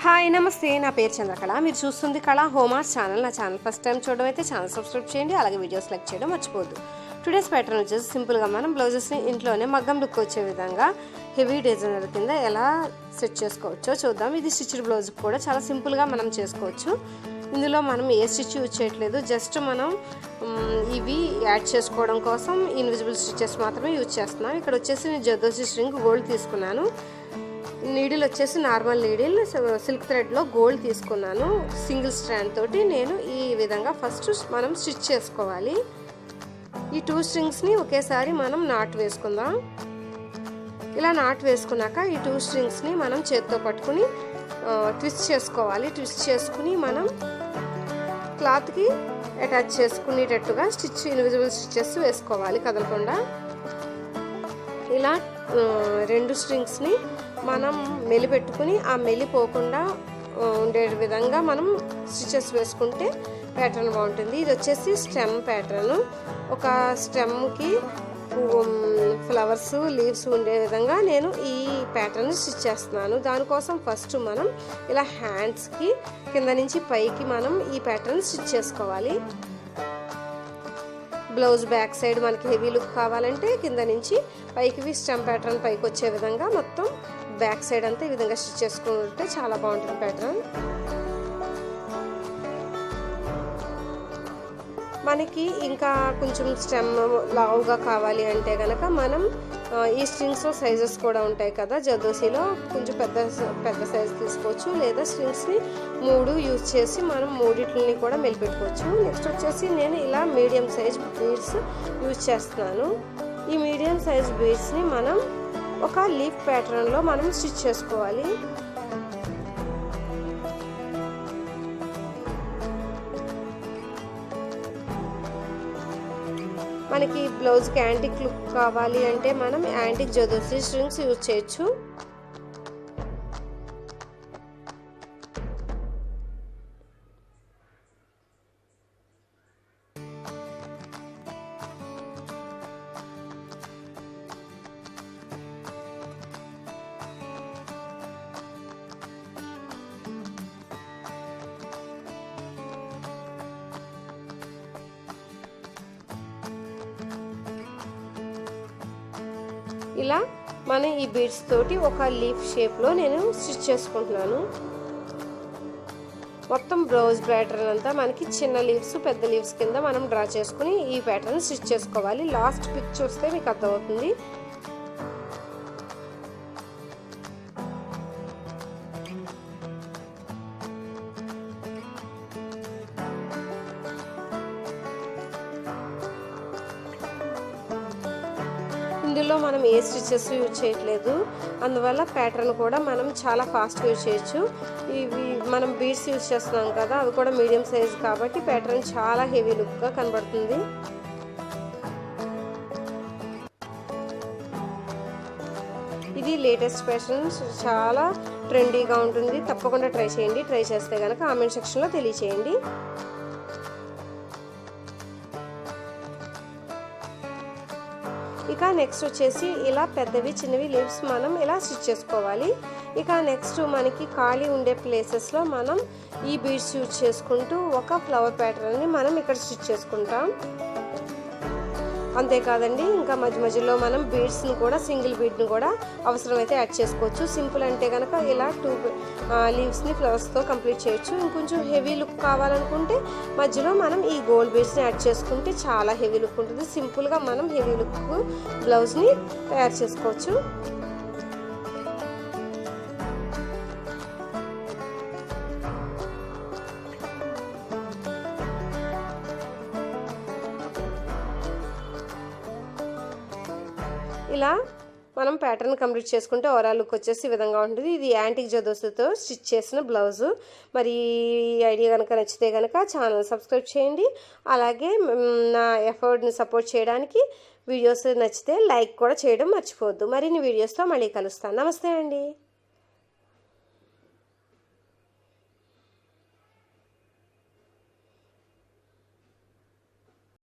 Hi నమస్తే, నా పేరు చంద్రకళ. మీరు చూస్తుంది కళాహోమార్ట్స్ ఛానల్. నా ఛానల్ ఫస్ట్ టైం చూడడం అయితే ఛానల్ సబ్స్క్రైబ్ చేయండి, అలాగే వీడియోస్ లైక్ చేయడం మర్చిపోవద్దు. టుడేస్ ప్యాటర్న్ వచ్చేసి సింపుల్గా మనం బ్లౌజెస్ని ఇంట్లోనే మగ్గం లుక్ వచ్చే విధంగా హెవీ డిజైనర్ కింద ఎలా సెట్ చేసుకోవచ్చో చూద్దాం. ఇది స్టిచ్డ్ బ్లౌజ్ కూడా చాలా సింపుల్గా మనం చేసుకోవచ్చు. ఇందులో మనం ఏ స్టిచ్ యూజ్ చేయట్లేదు, జస్ట్ మనం ఇవి యాడ్ చేసుకోవడం కోసం ఇన్విజిబుల్ స్టిచెస్ మాత్రమే యూజ్ చేస్తున్నాం. ఇక్కడ వచ్చేసి నేను జర్దోసి స్ట్రింగ్ గోల్డ్ తీసుకున్నాను. నీడిల్ వచ్చేసి నార్మల్ నీడిల్ సిల్క్ థ్రెడ్లో గోల్డ్ తీసుకున్నాను. సింగిల్ స్ట్రాండ్ తోటి నేను ఈ విధంగా ఫస్ట్ మనం స్టిచ్ చేసుకోవాలి. ఈ 2 స్ట్రింగ్స్ని ఒకేసారి మనం నాట్ వేసుకుందాం. ఇలా నాట్ వేసుకున్నాక ఈ 2 స్ట్రింగ్స్ని మనం చేత్తో పట్టుకుని ట్విస్ట్ చేసుకోవాలి. ట్విస్ట్ చేసుకుని మనం క్లాత్కి అటాచ్ చేసుకునేటట్టుగా ఇన్విజిబుల్ స్టిచెస్ వేసుకోవాలి కదలకుండా. ఇలా 2 స్ట్రింగ్స్ని మనం మెలిపెట్టుకుని ఆ మెలిపోకుండా ఉండే విధంగా మనం స్టిచెస్ వేసుకుంటే ప్యాటర్న్ బాగుంటుంది. ఇది వచ్చేసి స్టెమ్ ప్యాటర్న్. ఒక స్టెమ్కి ఫ్లవర్స్ లీవ్స్ ఉండే విధంగా నేను ఈ ప్యాటర్న్ స్టిచ్ చేస్తున్నాను. దానికోసం ఫస్ట్ మనం ఇలా హ్యాండ్స్కి కింద నుంచి పైకి మనం ఈ ప్యాటర్న్ స్టిచ్ చేసుకోవాలి. బ్లౌజ్ బ్యాక్ సైడ్ మనకి హెవీ లుక్ కావాలంటే కింద నుంచి పైకి స్టెమ్ ప్యాటర్న్ పైకి వచ్చే విధంగా మొత్తం బ్యాక్ సైడ్ అంతా ఈ విధంగా స్టిచ్ చేసుకుంటే చాలా బాగుంటుంది ప్యాటర్న్. మనకి ఇంకా కొంచెం స్టెమ్ లావుగా కావాలి అంటే కనుక మనం ఈ స్ట్రింగ్స్లో సైజెస్ కూడా ఉంటాయి కదా, జర్దోసీలో కొంచెం పెద్ద సైజ్ తీసుకోవచ్చు, లేదా స్ట్రింగ్స్ని 3 యూజ్ చేసి మనం 3 కూడా మెలిపెట్టుకోవచ్చు. నెక్స్ట్ వచ్చేసి నేను ఇలా మీడియం సైజ్ బీడ్స్ యూజ్ చేస్తున్నాను. ఈ మీడియం సైజ్ బీడ్స్ని మనం ఒక లీఫ్ ప్యాటర్న్లో మనం స్టిచ్ చేసుకోవాలి. మనకి బ్లౌజ్కి యాంటిక్ లుక్ కావాలి అంటే మనం యాంటిక్ జర్దోసి స్ట్రింగ్స్ యూజ్ చేయొచ్చు. ఇలా మనం ఈ బీడ్స్ తోటి ఒక లీఫ్ షేప్లో నేను స్టిచ్ చేసుకుంటున్నాను. మొత్తం బ్లౌజ్ ప్యాటర్న్ అంతా మనకి చిన్న లీవ్స్ పెద్ద లీవ్స్ కింద మనం డ్రా చేసుకుని ఈ ప్యాటర్న్ స్టిచ్ చేసుకోవాలి. లాస్ట్ పిక్ చూస్తే మీకు అర్థమవుతుంది. ఇందులో మనం ఏ స్టిచెస్ యూజ్ చేయట్లేదు, అందువల్ల ప్యాటర్న్ కూడా మనం చాలా ఫాస్ట్గా యూజ్ చేయొచ్చు. ఇవి మనం బీడ్స్ యూజ్ చేస్తున్నాం కదా, అవి కూడా మీడియం సైజ్ కాబట్టి ప్యాటర్న్ చాలా హెవీ లుక్గా కనబడుతుంది. ఇది లేటెస్ట్ ఫ్యాషన్, చాలా ట్రెండీగా ఉంటుంది. తప్పకుండా ట్రై చేయండి. ట్రై చేస్తే కనుక కామెంట్ సెక్షన్లో తెలియచేయండి. ఇక నెక్స్ట్ వచ్చేసి ఇలా పెద్దవి చిన్నవి లీవ్స్ మనం ఇలా స్టిచ్ చేసుకోవాలి. ఇక నెక్స్ట్ మనకి ఖాళీ ఉండే ప్లేసెస్లో మనం ఈ బీడ్స్ యూజ్ చేసుకుంటూ ఒక ఫ్లవర్ ప్యాటర్న్ని మనం ఇక్కడ స్టిచ్ చేసుకుంటాం. అంతేకాదండి, ఇంకా మధ్యలో మనం బీడ్స్ని కూడా సింగిల్ బీడ్ని కూడా అవసరమైతే యాడ్ చేసుకోవచ్చు. సింపుల్ అంటే కనుక ఇలా 2 లీవ్స్ని ఫ్లవర్స్తో కంప్లీట్ చేయొచ్చు. ఇంకొంచెం హెవీ లుక్ కావాలనుకుంటే మధ్యలో మనం ఈ గోల్డ్ బీడ్స్ని యాడ్ చేసుకుంటే చాలా హెవీ లుక్ ఉంటుంది. సింపుల్గా మనం హెవీ లుక్ బ్లౌజ్ని తయారు చేసుకోవచ్చు. ఇలా మనం ప్యాటర్న్ కంప్లీట్ చేసుకుంటే ఓవరాల్ లుక్ వచ్చేసి ఈ విధంగా ఉంటుంది. ఇది యాంటిక్ జర్దోసితో స్టిచ్ చేసిన బ్లౌజు. మరి ఈ ఐడియా కనుక నచ్చితే కనుక ఛానల్ సబ్స్క్రైబ్ చేయండి. అలాగే నా ఎఫర్ట్ని సపోర్ట్ చేయడానికి వీడియోస్ నచ్చితే లైక్ కూడా చేయడం మర్చిపోవద్దు. మరిన్ని వీడియోస్తో మళ్ళీ కలుస్తాను. నమస్తే అండి.